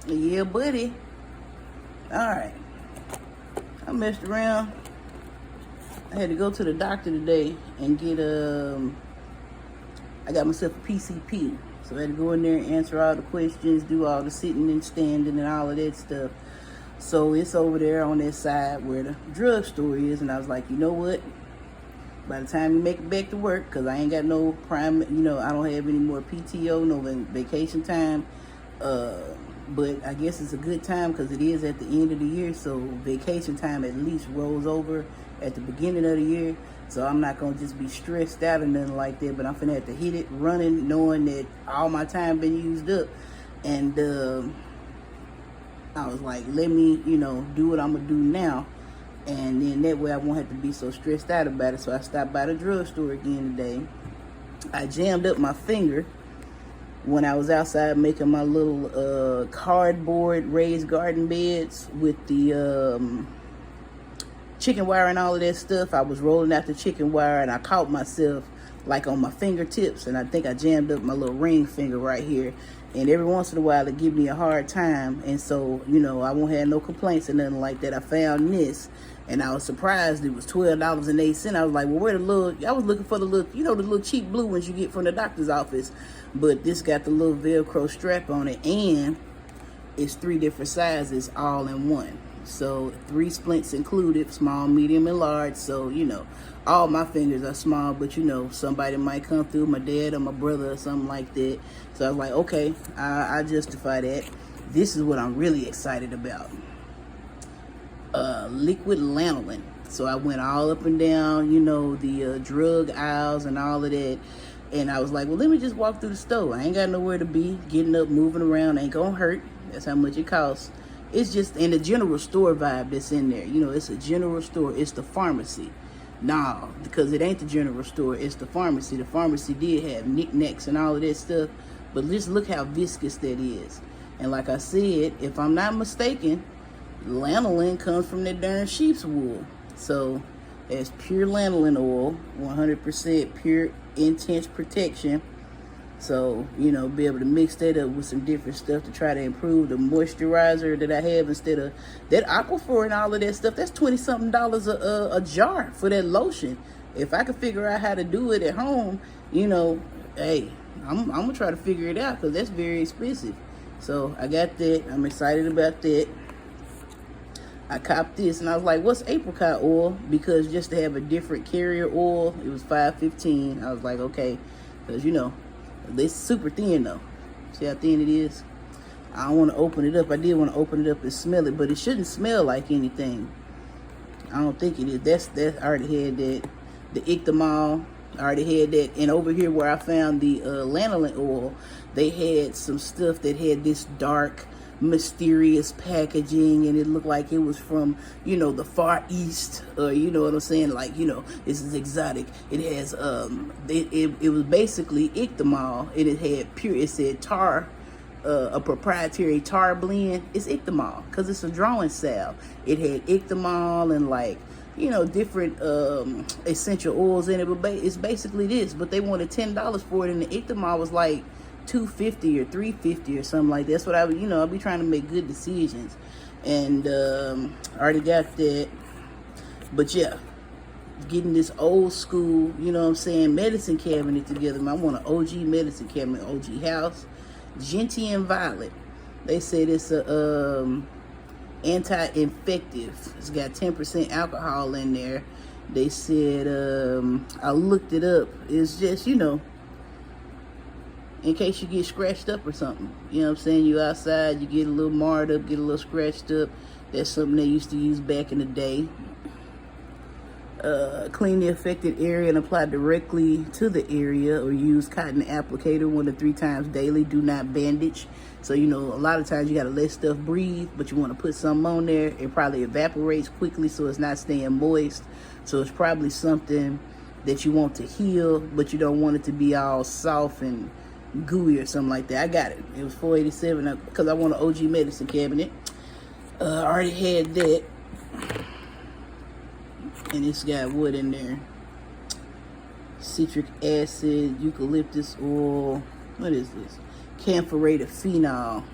Yeah, buddy. Alright. I messed around. I had to go to the doctor today and get I got myself a PCP. So I had to go in there and answer all the questions, do all the sitting and standing and all of that stuff. So it's over there on that side where the drugstore is, and I was like, you know what? By the time you make it back to work, because I ain't got no prime, I don't have any more PTO, no vacation time. But I guess it's a good time because it is at the end of the year, so vacation time at least rolls over at the beginning of the year. So I'm not going to just be stressed out or nothing like that, but I'm finna have to hit it running, knowing that all my time been used up. And I was like, let me, do what I'm going to do now. And then that way I won't have to be so stressed out about it. So I stopped by the drugstore again today. I jammed up my finger when I was outside making my little cardboard raised garden beds with the chicken wire and all of that stuff. I was rolling out the chicken wire and I caught myself like on my fingertips, and I think I jammed up my little ring finger right here. And every once in a while it give me a hard time, and so I won't have no complaints or nothing like that. I found this and I was surprised. It was $12.08. I was like, well, where the little, I was looking for the little, the little cheap blue ones you get from the doctor's office, but this got the little Velcro strap on it, and it's 3 different sizes all in one. So 3 splints included, small, medium, and large. So, all my fingers are small, but somebody might come through, my dad or my brother or something like that. So I was like, okay, I justify that. This is what I'm really excited about. Liquid lanolin. So I went all up and down, the drug aisles and all of that. And I was like, well, let me just walk through the store. I ain't got nowhere to be. Getting up, moving around ain't gonna hurt. That's how much it costs. It's just in the general store vibe that's in there. It's a general store. It's the pharmacy. Nah, because it ain't the general store. It's the pharmacy. The pharmacy did have knickknacks and all of that stuff. But just look how viscous that is. And like I said, if I'm not mistaken, lanolin comes from that darn sheep's wool. So it's pure lanolin oil, 100% pure intense protection. So, be able to mix that up with some different stuff to try to improve the moisturizer that I have instead of that Aquaphor and all of that stuff. That's $20-something a jar for that lotion. If I could figure out how to do it at home, hey, I'm going to try to figure it out because that's very expensive. So I got that. I'm excited about that. I copped this and I was like, what's apricot oil? Because just to have a different carrier oil, it was $5.15. I was like, okay, because it's super thin though. See how thin it is? I don't want to open it up. I did want to open it up and smell it, but it shouldn't smell like anything. I don't think it is. That I already had that. The Ictamol, I already had that. And over here where I found the lanolin oil, they had some stuff that had this dark, mysterious packaging, and it looked like it was from the Far East, or you know what I'm saying, like this is exotic. It has it was basically Ictamol, and it said tar, a proprietary tar blend. It's Ictamol because it's a drawing salve. It had Ictamol and like different essential oils in it, but it's basically this. But they wanted $10 for it, and the Ictamol was like $2.50 or $3.50 or something like that. That's what I'll be trying to make good decisions. And I already got that. But yeah, getting this old school, medicine cabinet together. I want an OG medicine cabinet, OG house. Gentian Violet. They said it's a anti-infective. It's got 10% alcohol in there. They said, I looked it up. It's just, in case you get scratched up or something. You know what I'm saying? You outside, you get a little marred up, get a little scratched up. That's something they used to use back in the day. Clean the affected area and apply directly to the area, or use cotton applicator 1 to 3 times daily. Do not bandage. So, a lot of times you got to let stuff breathe, but you want to put something on there. It probably evaporates quickly, so it's not staying moist. So it's probably something that you want to heal, but you don't want it to be all soft and gooey or something like that. I got it. It was $4.87 because I want an OG medicine cabinet. I already had that. And it's got wood in there. Citric acid, eucalyptus oil. What is this? Camphorated phenol.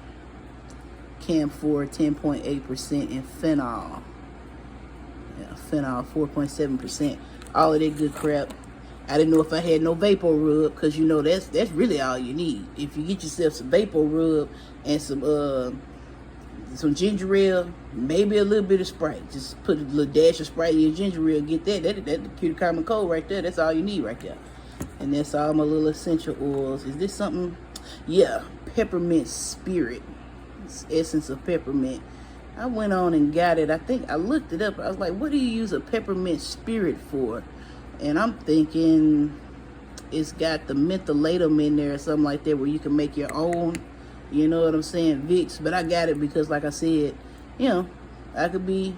camphor 10.8%, and phenol. Yeah, phenol 4.7%. All of that good crap. I didn't know if I had no vapor rub, because you know that's really all you need. If you get yourself some vapor rub and some ginger ale, maybe a little bit of Sprite. Just put a little dash of Sprite in your ginger ale. Get that. That's the pure common cold right there. That's all you need right there. And that's all my little essential oils. Is this something? Yeah, peppermint spirit. It's essence of peppermint. I went on and got it. I think I looked it up. I was like, what do you use a peppermint spirit for? And I'm thinking it's got the mentholatum in there or something like that, where you can make your own. You know what I'm saying? Vicks. But I got it because, like I said, you know, I could be,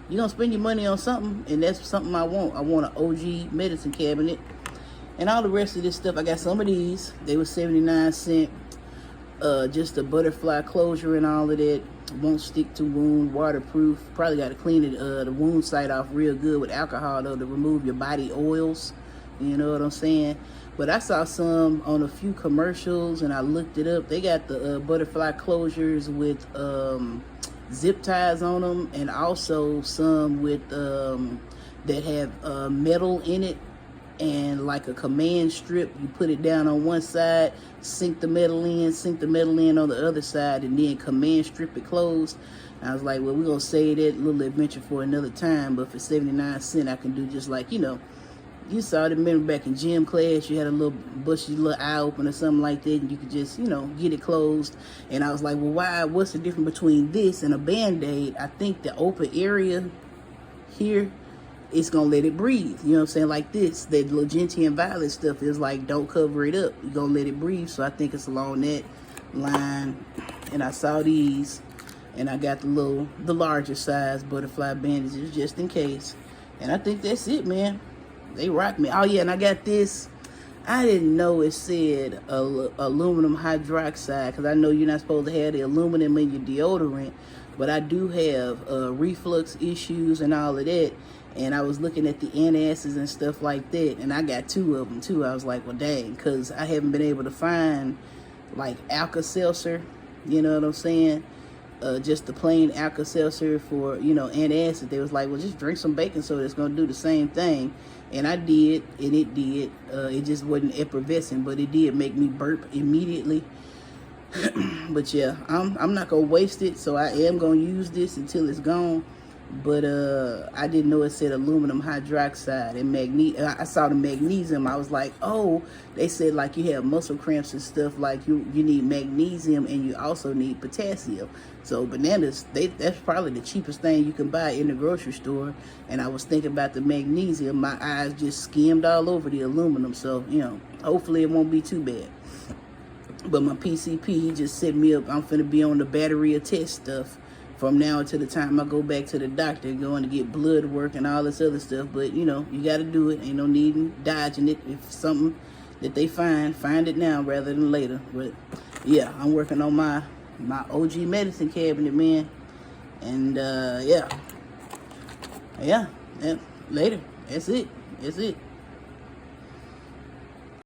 you're going to spend your money on something, and that's something I want. I want an OG medicine cabinet. And all the rest of this stuff, I got some of these. They were 79¢. Just a butterfly closure and all of that. Won't stick to wound, waterproof. Probably got to clean it, the wound site off real good with alcohol, though, to remove your body oils. You know what I'm saying? But I saw some on a few commercials, and I looked it up. They got the butterfly closures with zip ties on them, and also some with that have metal in it, and like a command strip. You put it down on one side, sink the metal in on the other side, and then command strip it closed. I was like, well, we're going to save that little adventure for another time, but for 79¢, I can do just like, you know, you saw it, remember back in gym class, you had a little bushy little eye open or something like that, and you could just, you know, get it closed. And I was like, well, what's the difference between this and a Band-Aid? I think the open area here, it's gonna let it breathe. You know what I'm saying? Like this, that little gentian violet stuff is like, don't cover it up. You're gonna let it breathe. So I think it's along that line. And I saw these, and I got the larger size butterfly bandages just in case. And I think that's it, man. They rock me. Oh yeah, and I got this. I didn't know it said aluminum hydroxide, because I know you're not supposed to have the aluminum in your deodorant, but I do have reflux issues and all of that. And I was looking at the antacids and stuff like that, and I got 2 of them too. I was like, well, dang, because I haven't been able to find like Alka-Seltzer, you know what I'm saying? Just the plain Alka-Seltzer for, you know, antacid. They was like, well, just drink some baking soda. It's going to do the same thing. And I did, and it did. It just wasn't effervescent, but it did make me burp immediately. But yeah, I'm not going to waste it, so I am going to use this until it's gone. But I didn't know it said aluminum hydroxide and magnesium. I saw the magnesium. I was like, oh, they said like you have muscle cramps and stuff, like you need magnesium, and you also need potassium. So bananas, that's probably the cheapest thing you can buy in the grocery store. And I was thinking about the magnesium. My eyes just skimmed all over the aluminum. So, you know, hopefully it won't be too bad. But my PCP, he just set me up. I'm finna be on the battery of test stuff from now until the time I go back to the doctor, going to get blood work and all this other stuff. But, you know, you got to do it. Ain't no need in dodging it. If something that they find it now rather than later. But, yeah, I'm working on my OG medicine cabinet, man. And, yeah, later. That's it.